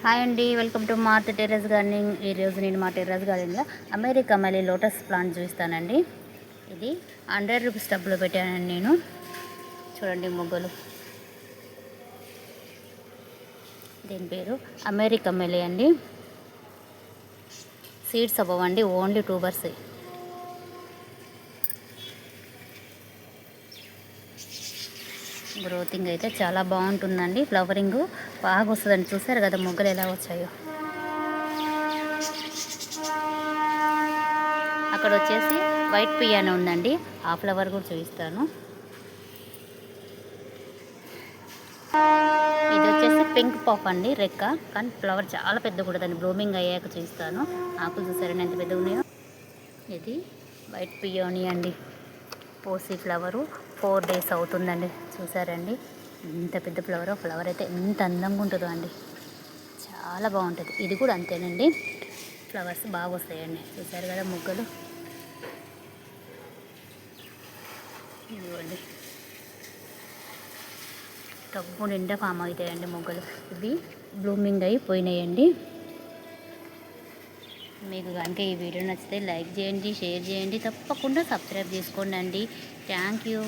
Hi అండి, welcome to మార్త్ terrace gardening. ఈరోజు నేను మా టెర్రస్ గార్డెన్లో అమెరికా మళ్ళీ లోటస్ ప్లాంట్ చూపిస్తానండి. ఇది 100 రూపీస్ టబ్లో పెట్టానండి నేను. చూడండి మొగ్గలు. దీని పేరు అమెరికా మెలి అండి. సీడ్స్ అవ్వండి, ఓన్లీ ట్యూబర్స్. గ్రోతింగ్ అయితే చాలా బాగుంటుందండి. ఫ్లవరింగ్ బాగా వస్తుందండి. చూసారు కదా మొగ్గలు ఎలా వచ్చాయో. అక్కడ వచ్చేసి వైట్ పియానో ఉందండి. ఆ ఫ్లవర్ కూడా చూపిస్తాను. ఇది వచ్చేసి పింక్ పాప్ అండి, రెక్క. కానీ ఫ్లవర్ చాలా పెద్ద కూడా, దాన్ని బ్లూమింగ్ అయ్యాక చూపిస్తాను. ఆకులు చూసారండి ఎంత పెద్దగా ఉన్నాయో. ఇది వైట్ పియోనీ అండి. పోసి ఫ్లవరు 4 days అవుతుందండి. చూసారండి ఎంత పెద్ద ఫ్లవర్. ఫ్లవర్ అయితే ఎంత అందంగా ఉంటుందో అండి, చాలా బాగుంటుంది. ఇది కూడా అంతేనండి, ఫ్లవర్స్ బాగా వస్తాయండి. చూసారు కదా మొగ్గలు. ఇవ్వండి, టబ్బు నిండా ఫామ్ అవుతాయండి మొగ్గలు. ఇవి బ్లూమింగ్ అయిపోయినాయండి. మీకు కనుక ఈ వీడియో నచ్చితే లైక్ చేయండి, షేర్ చేయండి, తప్పకుండా సబ్స్క్రైబ్ చేసుకోండి అండి. Thank you.